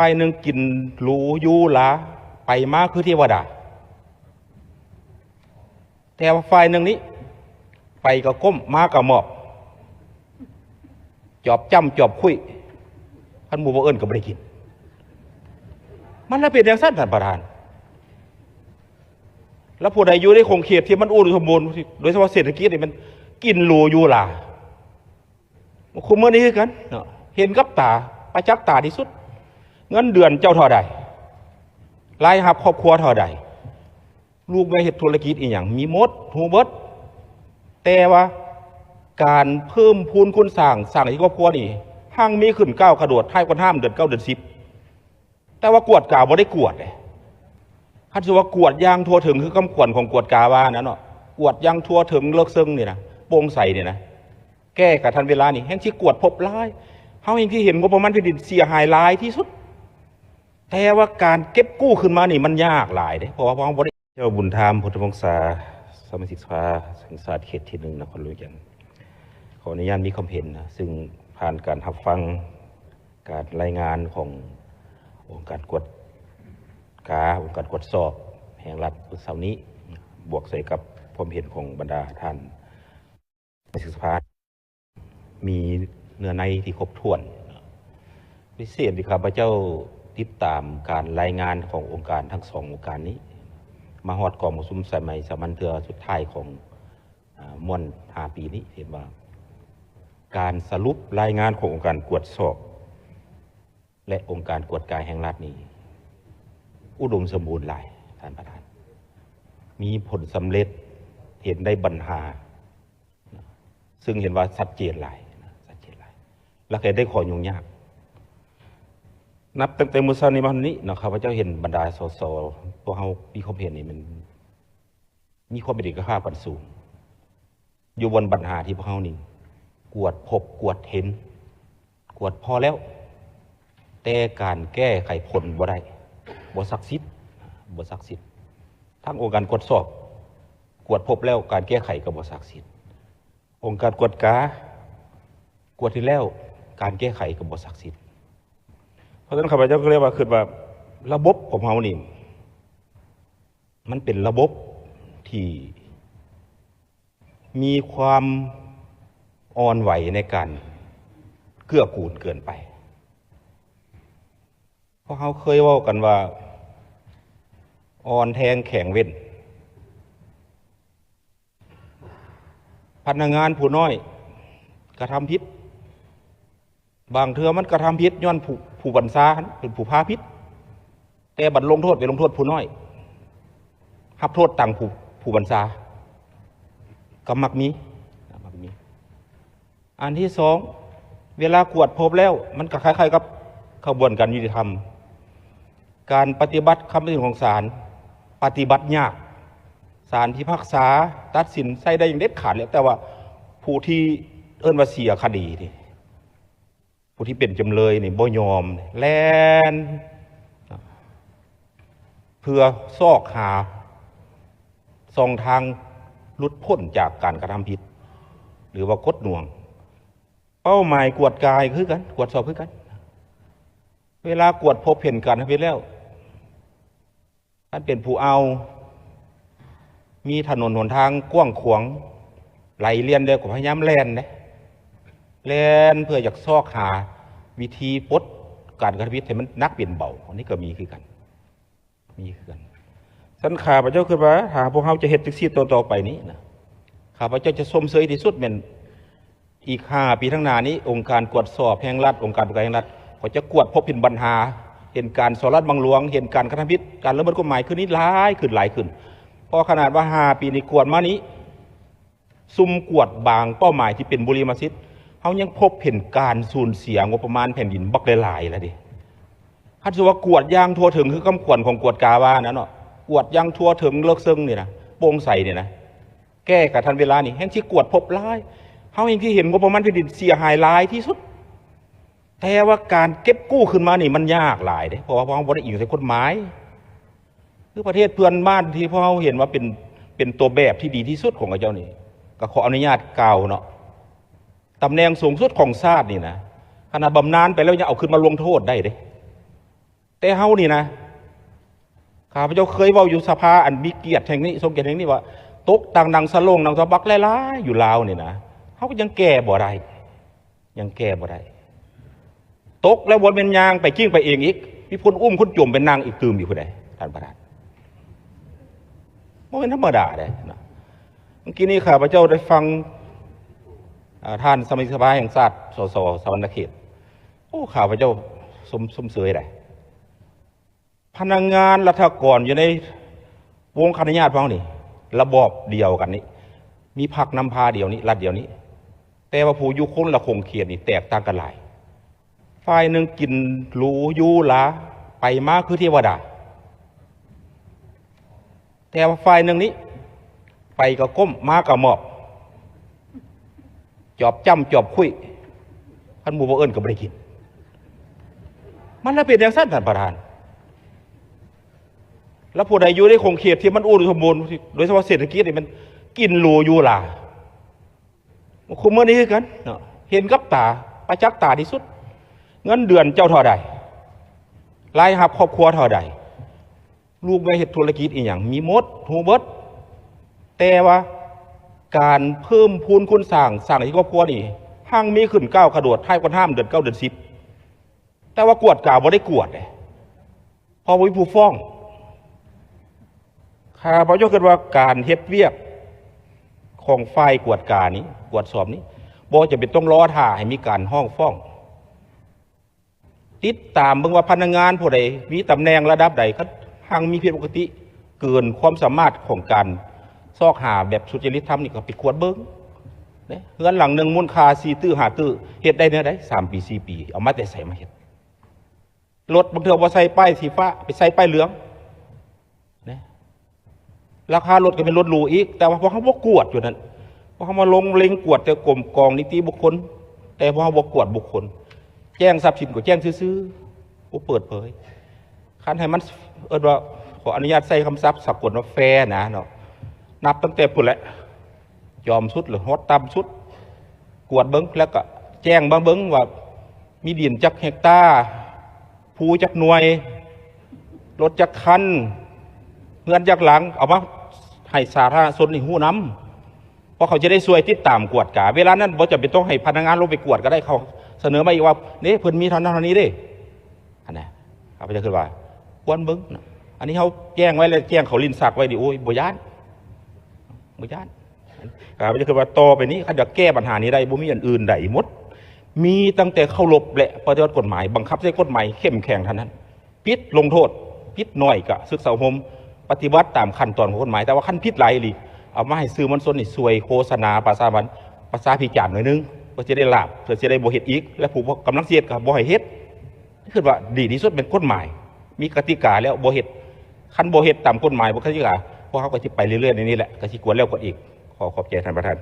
ฝ่ายหนึ่งกินหรูอยู่หลาไปมาคือเทวดาแต่ว่าฝ่ายหนึ่งนี้ไปก็ก้มมาก็หมอบจอบจ้ำจอบคุยท่านหมู่บ่เอิญก็ไม่ได้กินมันแล้วเป็นอย่างสั้นท่านประธานแล้วผู้ใดอยู่ในคงเขตที่มันอุดมสมบูรณ์โดยเฉพาะเศรษฐกิจนี่มันกินหรูอยู่หลาคุมเมื่อนี้คือกันเห็นกับตาประจักษ์ตาที่สุดเงินเดือนเจ้าเท่าใดรายรับครอบครัวเท่าใดลูกแม่เฮ็ดธุรกิจอีกอย่างมีหมดหูเบิดแต่ว่าการเพิ่มพูนคุณสร้างที่ครอบครัวนี่ห้างมีขึ้นก้าวกระโดดท้ายคนห้ามเดือน9เดือน10แต่ว่ากวดกาบ่ได้กวดเลยคันสิว่ากวดยางทั่วถึงคือคำขวัญของกวดกาว่านั้นเนาะกวดยางทั่วถึงเลิกซึ่งนี่นะโปร่งใสนี่นะแก้กับทันเวลานี่แห่งที่กวดพบร้ายเฮาเองที่เห็นงบประมาณแผ่นดินเสียหายหลายที่สุดแต่ว่าการเก็บกู้ขึ้นมานี่มันยากหลายเด้เพราะว่าพระบริเจ้าบุญธรรมพุทธวงศาสมาชิกสภาสังกัดเขตที่1นครหลวงจันทร์ขออนุญาตมีความเห็นนะซึ่งผ่านการรับฟังการรายงานขององค์การกวดกาองค์การกวดสอบแห่งรัฐเสาร์นี้บวกใส่กับความเห็นของบรรดาท่านสมาชิกสภามีเนื้อในที่ครบถ้วนพิเศษที่ข้าพเจ้าติดตามการรายงานขององค์การทั้งสององค์การนี้มาฮอดกองประชุมสมัยสามัญเทือสุดท้ายของม่วน5 ปีนี้เห็นว่าการสรุปรายงานขององค์การกวดสอบและองค์การกวดกาแห่งรัฐนี้อุดมสมบูรณ์หลายท่านประธานมีผลสำเร็จเห็นได้บรรหาซึ่งเห็นว่าชัดเจนหลายและเคยได้ขอยุ่งยากนับตั้งแต่มื้อเช้านี้มาวันนี้นะครับพระเจ้าเห็นบรรดาสสพวกเขามีความเห็นนี่มันมีความเป็นเอกภาพกันสูงอยู่บนปัญหาที่พวกเขานี่กวดพบกวดเห็นกวดพอแล้วแต่การแก้ไขผลบ่ได้บ่ศักดิ์สิทธิ์ทั้งองค์การกวดสอบกวดพบแล้วการแก้ไขก็บ่ศักดิ์สิทธิ์องค์การกวดกากวดที่แล้วการแก้ไขก็บ่ศักดิ์สิทธิ์เพราะฉะนั้นข้าพเจ้าก็เรียกว่าคือว่าระบบของเรานี่มันเป็นระบบที่มีความอ่อนไหวในการเกื้อกูลเกินไปเพราะเขาเคยว่ากันว่าอ่อนแทงแข็งเว้นพนักงานผู้น้อยกระทำผิดบางเทื่อมันกระทำผิดย้อนผู้บัญชาเป็นผู้พาผิดแต่บัดลงโทษไปลงโทษผู้น้อยรับโทษต่างผู้บัญชาก็มักมีอันที่สองเวลากวดพบแล้วมันก็คล้ายๆกับขบวนการยุติธรรมการปฏิบัติคำตัดสินของศาลปฏิบัติยากศาลพิพากษาตัดสินใส่ได้อย่างเด็ดขาดแล้วแต่ว่าผู้ที่เอิ้นว่าเสียคดีนี่ผู้ที่เป็นจำเลยนี่บ่ยอมแล่นเพื่อซอกหาส่องทางหลุดพ้นจากการกระทำผิดหรือว่ากดหน่วงเป้าหมายกวดกายคือกันกวดสอบคือกันเวลากวดพบเห็นกันไปแล้วท่านเป็นผู้เอามีถนนหนทางกว้างขวางไหลเลียนเดียวกับพยายามแล่นเพื่ออยากซอกหาวิธีปลดการกระทำผิดให้มันนักเปลี่ยนเบาอันนี้ก็มีคือกันสันข้าพระเจ้าคือว่าหาพวกเขาจะเฮ็ดจักซี่ต่อไปนี้นะข้าพระเจ้าจะสมเสยที่สุดเป็นอีก5 ปีข้างหน้านี้องค์การกวดสอบแห่งรัฐองค์การกวดกาแห่งรัฐเขาจะกวดพบเห็นปัญหาเห็นการสอรัดบังหลวงเห็นการกระทำผิดการละเมิดกฎหมายขึ้นนี้หลายขึ้นพอขนาดว่า5 ปีนี้กวดมานี้ซุ่มกวดบางเป้าหมายที่เป็นบุรีมาซิดเขายังพบเห็นการสูญเสียงบประมาณแผ่นดินบักหลายแล้วดิคันสิว่ากวดยางทั่วถึงคือคำขวัญของกวดกาว่านั่นเนาะกวดยางทั่วถึงเลิกซึ่งนี่นะโปร่งใสนี่นะแก้กับทันเวลานี่แห่งที่กวดพบหลายเขาเองที่เห็นงบประมาณแผ่นดินเสียหายหลายที่สุดแต่ว่าการเก็บกู้ขึ้นมานี่มันยากหลายเด้เพราะว่าเขาบ่ได้อิงใส่กฎหมายคือประเทศเพื่อนบ้านที่พวกเขาเห็นว่าเป็นตัวแบบที่ดีที่สุดของเจ้านี่ก็ขออนุญาตกล่าวเนาะตำแหน่งสูงสุดของชาตินี่นะขณะบำนาญไปแล้วยังเอาขึ้นมาลงโทษได้เด้ แต่เฮานี่นะข้าพเจ้าเคยเว้าอยู่สภาอันมีเกียรติแห่งนี้ทรงเกียรติแห่งนี้ว่าตกต่างดังสะโลงดังสะบักหลายๆอยู่ลาวนี่นะเฮาก็ยังแก้บ่ได้ยังแก้บ่ได้ตกแล้ววนเป็นยางไปกิ้งไปเองอีกมีคนอุ้มคนจุ่มเป็นนางอีกตื่มอยู่ผู้ใดท่านประธานบ่เป็นธรรมดาเด้นะเมื่อกี้นี้ข้าพเจ้าได้ฟังท่านสมาชิกสภาแห่งชาติสสสวรรณเขตโอ้ข้าพเจ้าสมเสยได้พนักงานรัฐกรอยู่ในวงคณะญาติพ้องนี่ระบอบเดียวกันนี้มีพรรคนำพาเดียวนี้รัฐเดียวนี้แต่ว่าผู้อยู่คนละคงเขตนี่แตกต่างกันหลายฝ่ายหนึ่งกินหรูยูหลาไปมากคือเทวดาแต่ว่าฝ่ายหนึ่งนี้ไปก็ก้มมาก็หมอบจอบจ้ำจอบคุยท่านหมู่บ่เอิญก็ไม่ได้กินมันละเป็นอย่างสั้นท่านประธานแล้วผู้ใดอยู่ในคงเขตที่มันอุดมสมบูรณ์โดยเฉพาะเศรษฐกิจนี่มันกินหรูอยู่หลาคุมเมื่อนี้คือกันเห็นกับตาประจักษ์ตาที่สุดเงินเดือนเจ้าเท่าใดรายหับครอบครัวเท่าใดลูกในเหตุธุรกิจอีกอย่างมีมดหูเบิดแต่ว่าการเพิ่มพูนคุณสั่งที่ครอบครัวนี่ห้างมีขึ้นก้าวกระโดดให้คนห้ามเดือน9 เดือน10แต่ว่ากวดกล่าวบ่ได้กวดเลยพอวิผู้ฟ้องข้าพเจ้าคิดว่าการเฮ็ดเวียกของฝ่ายกวดกานี้กวดสอบนี้บ่จะเป็นต้องรอท่าให้มีการห้องฟ้องติดตามเบิ่งว่าพนักงานผู้ใดมีตำแหน่งระดับใดเขาหากมีผิดปกติเกินความสามารถของการซอกหาแบบสุจริตธรรมนี่ก็ไปกวดเบิ่งเนี่ยเฮือนหลังหนึ่งมูลค่า4 ตื้อ5 ตื้อเฮ็ดได้เนี่ยได้3 ปี 4 ปีเอามาแต่ใส่มาเฮ็ดรถบางเทื่อบ่ใส่ป้ายสีฟ้าไปใส่ป้ายเหลืองเนี่ยราคารถก็เป็นรถหรูอีกแต่ว่าพอเขาบ่กวดอยู่นั่นพอเขามาลงเล็งกวดแต่กรมกองนิติบุคคลแต่พอเขาบ่กวดบุคคลแจ้งทรัพย์สินก็แจ้งซื่อๆบ่เปิดเผยคันให้มันว่าขออนุญาตใส่คำศัพท์สากลว่าแฟร์นะเนาะนับตั้งแต่พุ่นแหละยอมสุดหรือฮอดต่ำสุดกวดเบิ้งแล้วก็แจ้งบางเบิ้งว่ามีดินจักเฮกตาร์ภูจักหน่วยรถจักคันเงินจักหลังเอามาให้สาธารณชนในหูน้ำเพราะเขาจะได้ช่วยติดตามกวดกาเวลานั้นบ่จะเป็นต้องให้พนักงานลงไปกวดก็ได้เขาเสนอมาอีกว่านี่เพิ่นมีเท่านั้นเท่านี้เด้อันนี้เขาจะคือว่าควรเบิ้งอันนี้เขาแจ้งไว้แล้วแจ้งเขาลินสักไว้ดิโอ้ยบ่ย่านเขาจะคือว่าต่อไปนี้เขาจะแก้ปัญหานี้ได้บ่มีอันอื่นใดหมดมีตั้งแต่เข้ารบและปฏิบัติกฎหมายบังคับใช้กฎหมายเข้มแข็งเท่านั้นพิษลงโทษพิษน้อยก็ศึกษาสังคมปฏิบัติตามขั้นตอนของกฎหมายแต่ว่าขั้นพิษหลายอีกเอามาให้ซื้อมันส่วนนี่ซวยโฆษณาภาษาพิจารณ์หน่อยนึงเพื่อจะได้ลาบเพื่อจะได้บ่เฮ็ดอีกและผู้กำลังเสียดกับบ่ให้เฮ็ดคือว่าดีที่สุดเป็นกฎหมายมีกติกาแล้วบ่เฮ็ดคันบ่เฮ็ดตามกฎหมายบ่กติกาพวกเขาก็สิไปเรื่อยๆในนี้แหละก็สิกวนแล้วกดอีกขอบใจท่านประธาน